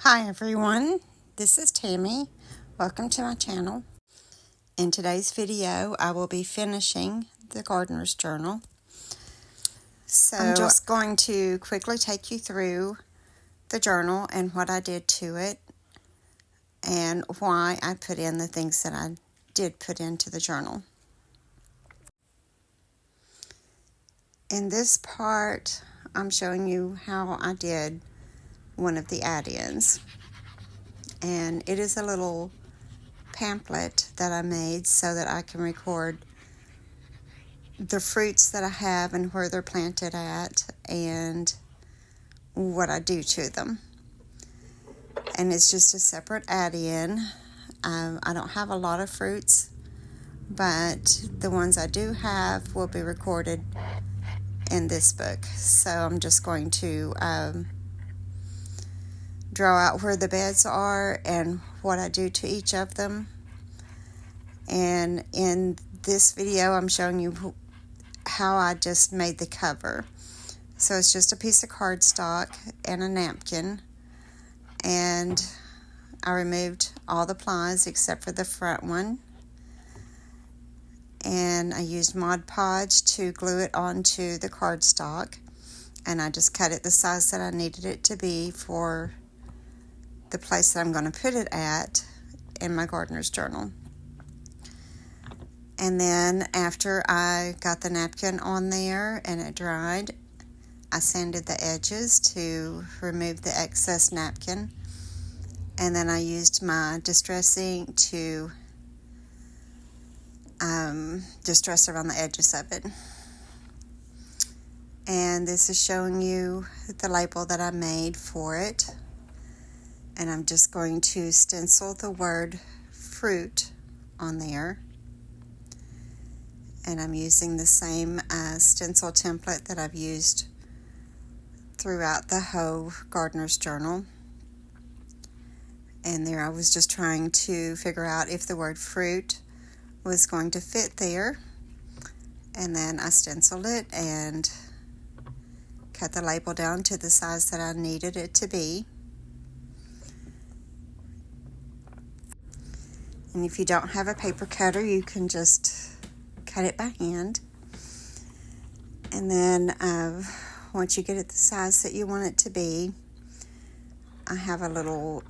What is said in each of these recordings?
Hi everyone, this is Tammy. Welcome to my channel. In today's video, I will be finishing the Gardener's Journal. So I'm just going to quickly take you through the journal and what I did to it and why I put in the things that I did put into the journal. In this part, I'm showing you how I did one of the add-ins. And it is a little pamphlet that I made so that I can record the fruits that I have and where they're planted at and what I do to them. And it's just a separate add-in. I don't have a lot of fruits, but the ones I do have will be recorded in this book. So I'm just going to draw out where the beds are and what I do to each of them. And in this video, I'm showing you how I just made the cover. So it's just a piece of cardstock and a napkin, and I removed all the plies except for the front one, and I used Mod Podge to glue it onto the cardstock, and I just cut it the size that I needed it to be for the place that I'm going to put it at in my Gardener's Journal. And then after I got the napkin on there and it dried, I sanded the edges to remove the excess napkin. And then I used my Distress ink to distress around the edges of it. And this is showing you the label that I made for it. And I'm just going to stencil the word fruit on there. And I'm using the same stencil template that I've used throughout the whole Gardener's Journal. And there I was just trying to figure out if the word fruit was going to fit there. And then I stenciled it and cut the label down to the size that I needed it to be. And if you don't have a paper cutter, you can just cut it by hand. And then once you get it the size that you want it to be, I have a little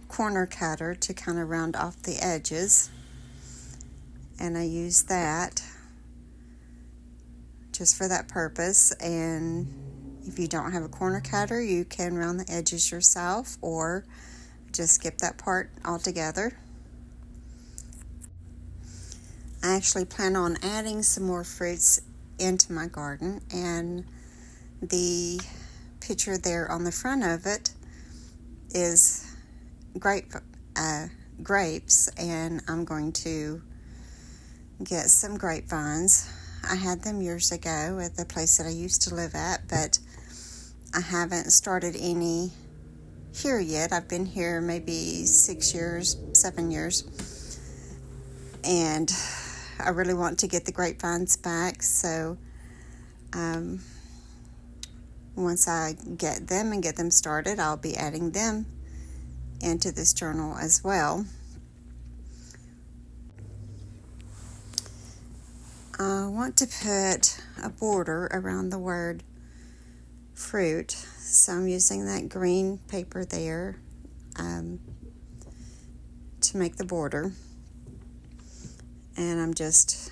corner cutter to kind of round off the edges, and I use that just for that purpose. And if you don't have a corner cutter, you can round the edges yourself or just skip that part altogether. I actually plan on adding some more fruits into my garden, and the picture there on the front of it is grapes, and I'm going to get some grapevines. I had them years ago at the place that I used to live at, but I haven't started any here yet. I've been here maybe 6 years, 7 years, and I really want to get the grapevines back. So once I get them and get them started, I'll be adding them into this journal as well. I want to put a border around the word fruit, so I'm using that green paper there to make the border. And I'm just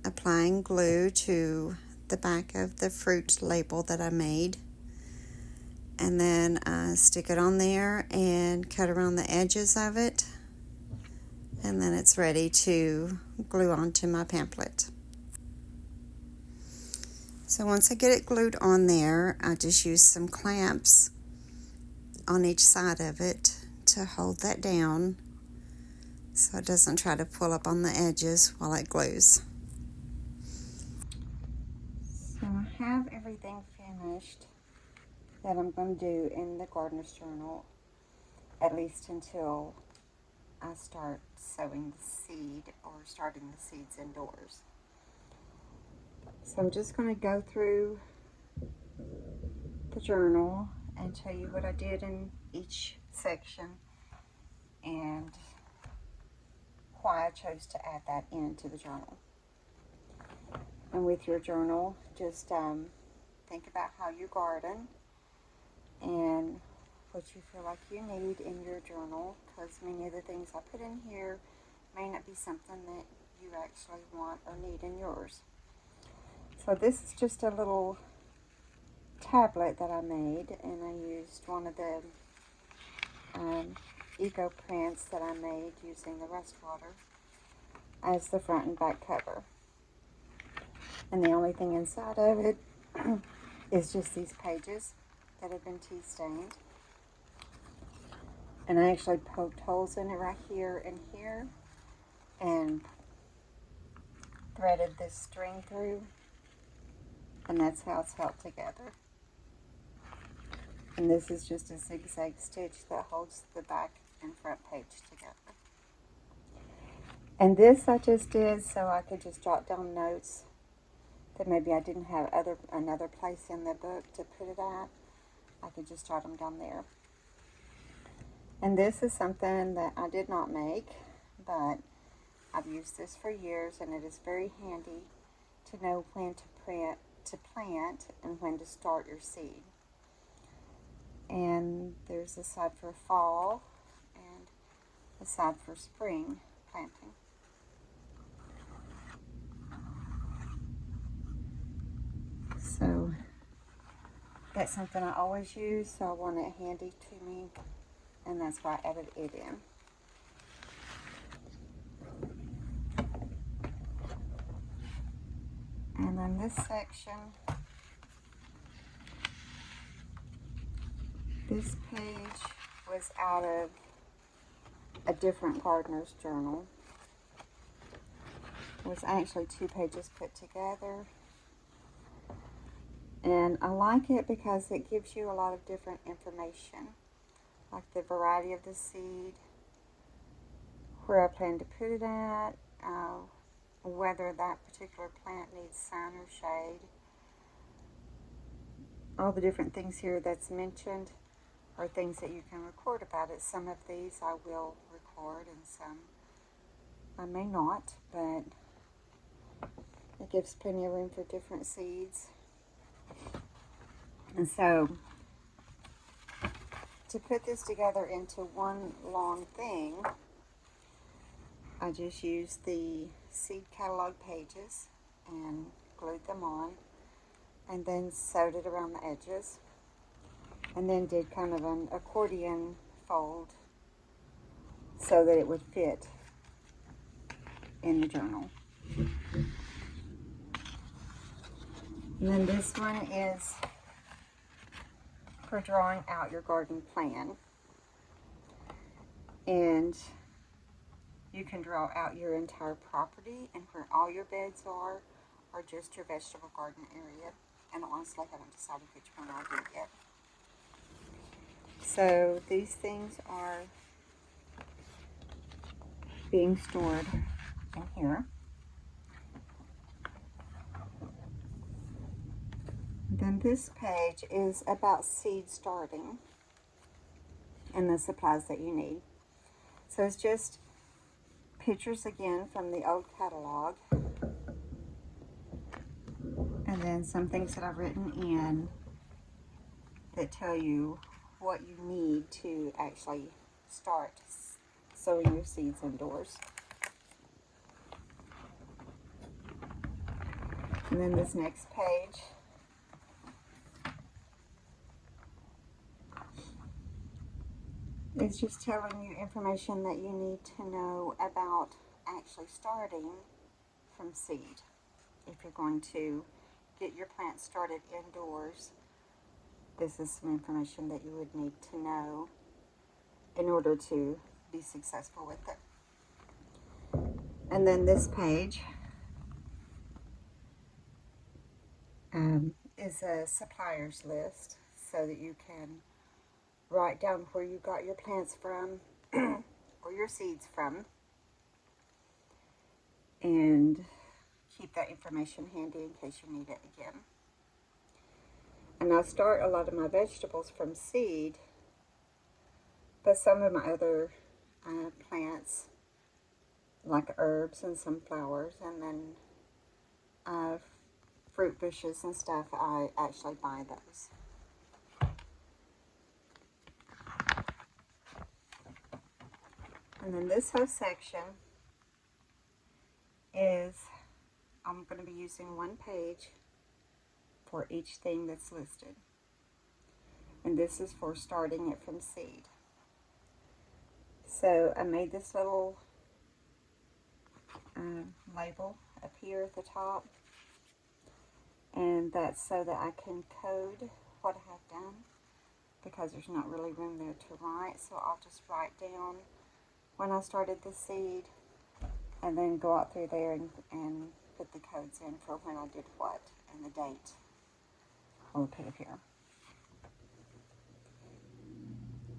applying glue to the back of the fruit label that I made. And then I stick it on there and cut around the edges of it. And then it's ready to glue onto my pamphlet. So once I get it glued on there, I just use some clamps on each side of it to hold that down, so it doesn't try to pull up on the edges while it glues. So I have everything finished that I'm going to do in the Gardener's Journal, at least until I start sowing the seed or starting the seeds indoors. So I'm just going to go through the journal and tell you what I did in each section and why I chose to add that into the journal. And with your journal, just think about how you garden and what you feel like you need in your journal, because many of the things I put in here may not be something that you actually want or need in yours. So this is just a little tablet that I made, and I used one of the eco prints that I made using the rust water as the front and back cover. And the only thing inside of it is just these pages that have been tea stained. And I actually poked holes in it right here and here and threaded this string through, and that's how it's held together. And this is just a zigzag stitch that holds the back and front page together. And this I just did so I could just jot down notes that maybe I didn't have another place in the book to put it at. I could just jot them down there. And this is something that I did not make, but I've used this for years, and it is very handy to know when to plant and when to start your seed. And there's a side for fall and a side for spring planting. So that's something I always use, so I want it handy to me, and that's why I added it in. And then this section, this page was out of a different gardener's journal. It was actually 2 pages put together. And I like it because it gives you a lot of different information, like the variety of the seed, where I plan to put it at, whether that particular plant needs sun or shade. All the different things here that's mentioned are things that you can record about it. Some of these I will record and some I may not, but it gives plenty of room for different seeds. And so to put this together into one long thing, I just used the seed catalog pages and glued them on, and then sewed it around the edges, and then did kind of an accordion fold so that it would fit in the journal. And then this one is for drawing out your garden plan. And you can draw out your entire property and where all your beds are, or just your vegetable garden area. And honestly, I haven't decided which one I'll do yet. So these things are being stored in here. Then this page is about seed starting and the supplies that you need. So it's just pictures again from the old catalog, and then some things that I've written in that tell you what you need to actually start sowing your seeds indoors. And then this next page is just telling you information that you need to know about actually starting from seed. If you're going to get your plants started indoors, this is some information that you would need to know in order to be successful with it. And then this page is a suppliers list, so that you can write down where you got your plants from or your seeds from, and keep that information handy in case you need it again. And I start a lot of my vegetables from seed, but some of my other plants, like herbs and some flowers, and then fruit bushes and stuff, I actually buy those. And then this whole section is, I'm going to be using one page for each thing that's listed. And this is for starting it from seed. So I made this little label up here at the top, and that's so that I can code what I have done, because there's not really room there to write. So I'll just write down when I started the seed, and then go out through there and put the codes in for when I did what, and the date I'll put it here.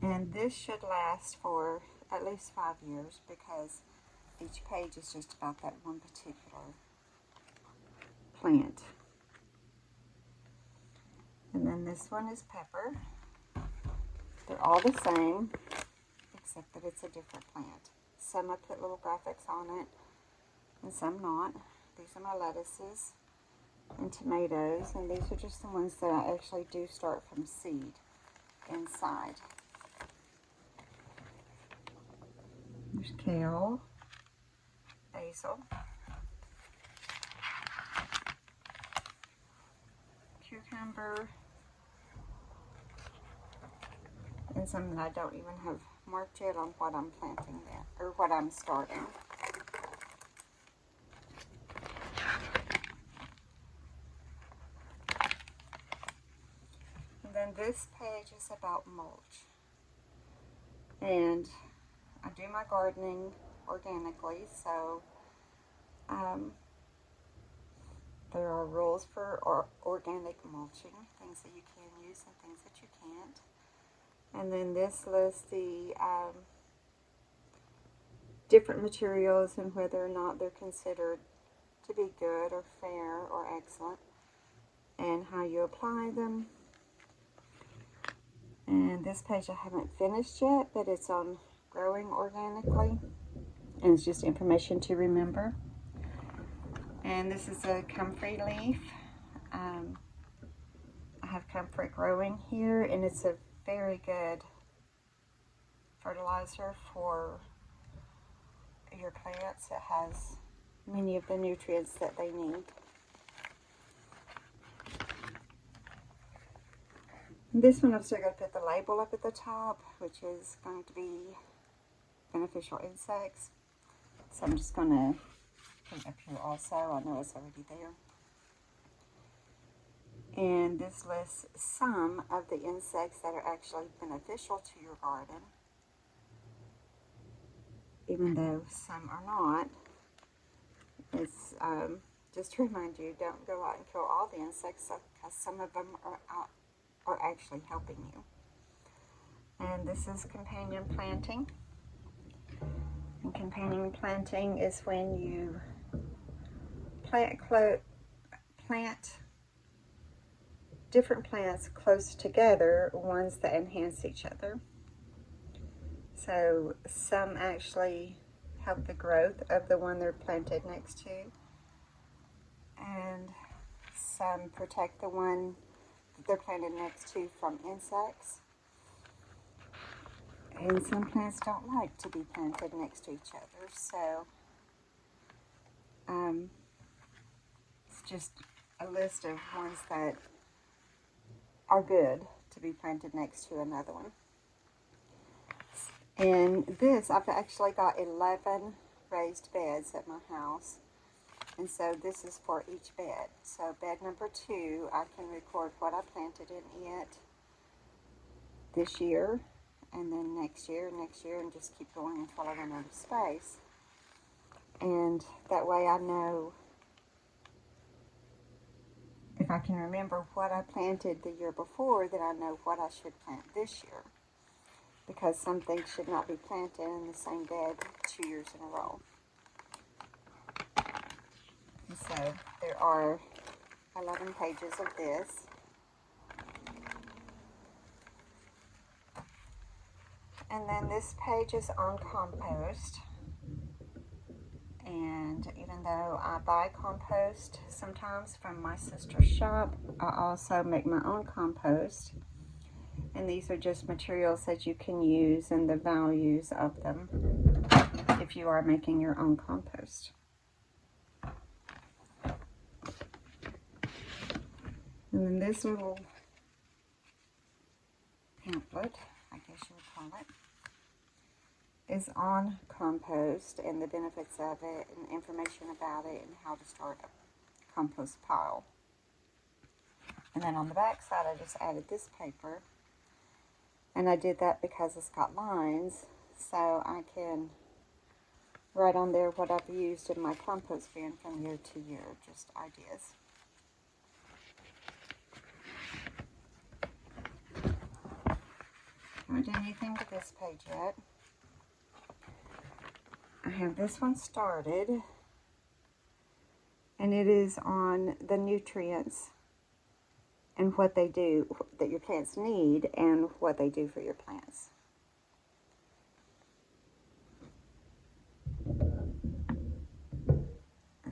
And this should last for at least 5 years, because each page is just about that one particular plant. And then this one is pepper. They're all the same, except that it's a different plant. Some I put little graphics on it, and some not. These are my lettuces and tomatoes, and these are just the ones that I actually do start from seed inside. There's kale, basil, cucumber, and some that I don't even have marked yet on what I'm planting there, or what I'm starting. And then this page is about mulch. And I do my gardening organically, so there are rules for organic mulching, things that you can use and things that you can't. And then this lists the different materials and whether or not they're considered to be good or fair or excellent, and how you apply them. And this page I haven't finished yet, but it's on growing organically, and it's just information to remember. And this is a comfrey leaf. I have comfrey growing here, and it's a very good fertilizer for your plants. It has many of the nutrients that they need. This one, I'm still going to put the label up at the top, which is going to be beneficial insects. So I'm just going to put it up here also. I know it's already there. And this lists some of the insects that are actually beneficial to your garden, even though some are not. It's just to remind you, don't go out and kill all the insects, because some of them are actually helping you. And this is companion planting. And companion planting is when you plant different plants close together, ones that enhance each other. So some actually help the growth of the one they're planted next to, and some protect the one that they're planted next to from insects. And some plants don't like to be planted next to each other, so it's just a list of ones that are good to be planted next to another one. And this, I've actually got 11 raised beds at my house, and so this is for each bed. So bed number 2, I can record what I planted in it this year, and then next year, and just keep going until I run out of space. And that way I know, if I can remember what I planted the year before, then I know what I should plant this year. Because some things should not be planted in the same bed 2 years in a row. And so there are 11 pages of this. And then this page is on compost. And even though I buy compost sometimes from my sister's shop, I also make my own compost. And these are just materials that you can use and the values of them if you are making your own compost. And then this little pamphlet, I guess you would call it, is on compost and the benefits of it and information about it and how to start a compost pile. And then on the back side I just added this paper, and I did that because it's got lines so I can write on there what I've used in my compost bin from year to year, just ideas. I haven't done anything to this page yet. I have this one started, and it is on the nutrients and what they do, that your plants need, and what they do for your plants.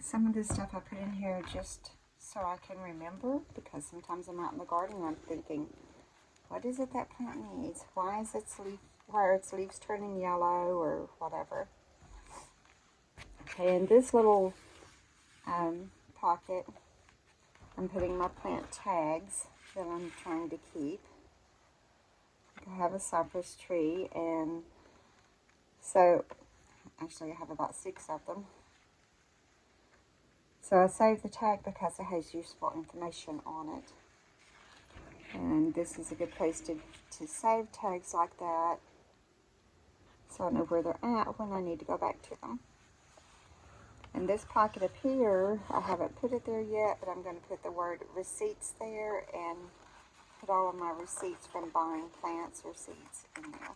Some of this stuff I put in here just so I can remember, because sometimes I'm out in the garden and I'm thinking, what is it that plant needs? Why is its leaves turning yellow or whatever? Okay, in this little pocket, I'm putting my plant tags that I'm trying to keep. I have a cypress tree, and so actually I have about 6 of them. So I saved the tag because it has useful information on it. And this is a good place to save tags like that, so I know where they're at when I need to go back to them. And this pocket up here, I haven't put it there yet, but I'm going to put the word receipts there and put all of my receipts from buying plants or seeds in there.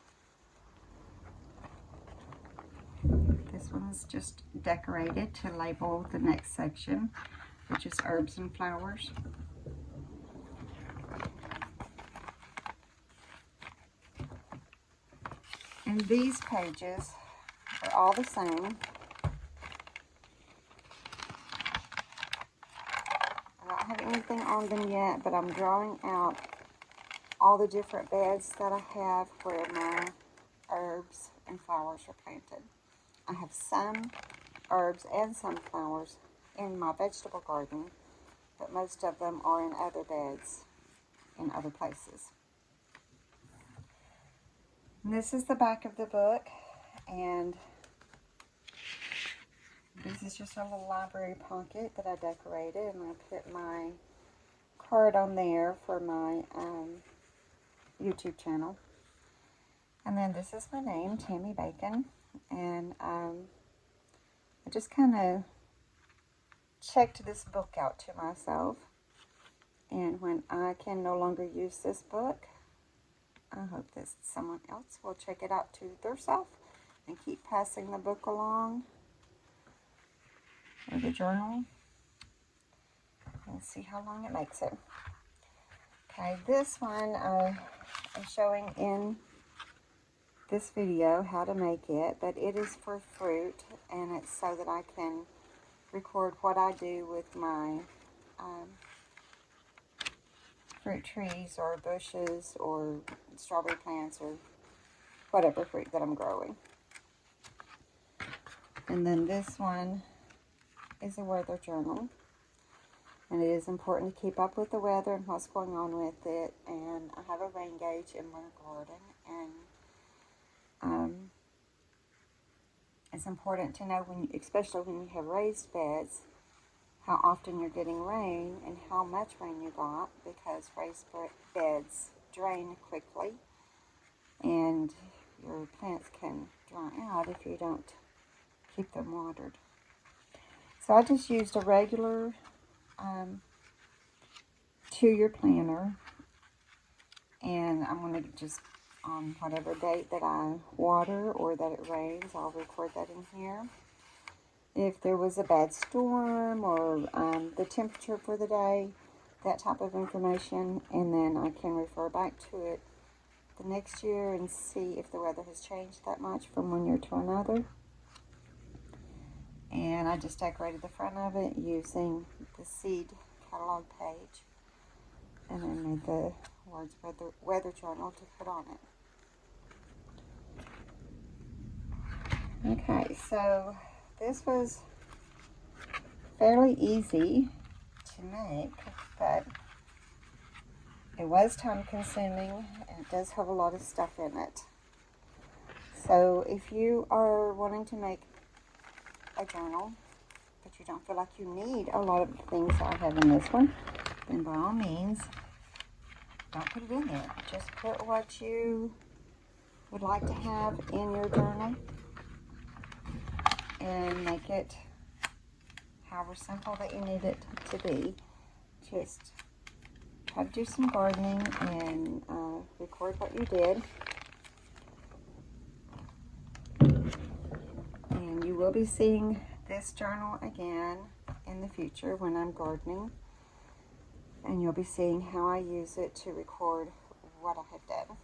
This one's just decorated to label the next section, which is herbs and flowers. And these pages are all the same. I don't have anything on them yet, but I'm drawing out all the different beds that I have where my herbs and flowers are planted. I have some herbs and some flowers in my vegetable garden, but most of them are in other beds in other places. And this is the back of the book, and this is just a little library pocket that I decorated, and I put my card on there for my YouTube channel. And then this is my name, Tammy Bacon, and I just kind of checked this book out to myself, and when I can no longer use this book, I hope that someone else will check it out to theirself and keep passing the book along, or the journal, and see how long it makes it. Okay, this one I'm showing in this video how to make it, but it is for fruit, and it's so that I can record what I do with my fruit trees or bushes or strawberry plants or whatever fruit that I'm growing. And then this one is a weather journal, and it is important to keep up with the weather and what's going on with it. And I have a rain gauge in my garden, and it's important to know, especially when you have raised beds, how often you're getting rain and how much rain you got, because raised beds drain quickly and your plants can dry out if you don't keep them watered. So I just used a regular 2-year planner, and I'm going to just, on whatever date that I water or that it rains, I'll record that in here. If there was a bad storm or the temperature for the day, that type of information, and then I can refer back to it the next year and see if the weather has changed that much from one year to another. And I just decorated the front of it using the seed catalog page, and then made the words weather journal to put on it. Okay, so this was fairly easy to make, but it was time consuming and it does have a lot of stuff in it. So if you are wanting to make a journal, but you don't feel like you need a lot of the things I have in this one, then by all means, don't put it in there. Just put what you would like to have in your journal and make it however simple that you need it to be. Just try to do some gardening and record what you did. And you will be seeing this journal again in the future when I'm gardening. And you'll be seeing how I use it to record what I have done.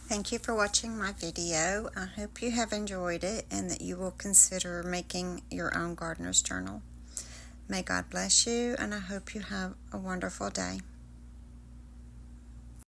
Thank you for watching my video. I hope you have enjoyed it and that you will consider making your own gardener's journal. May God bless you, and I hope you have a wonderful day.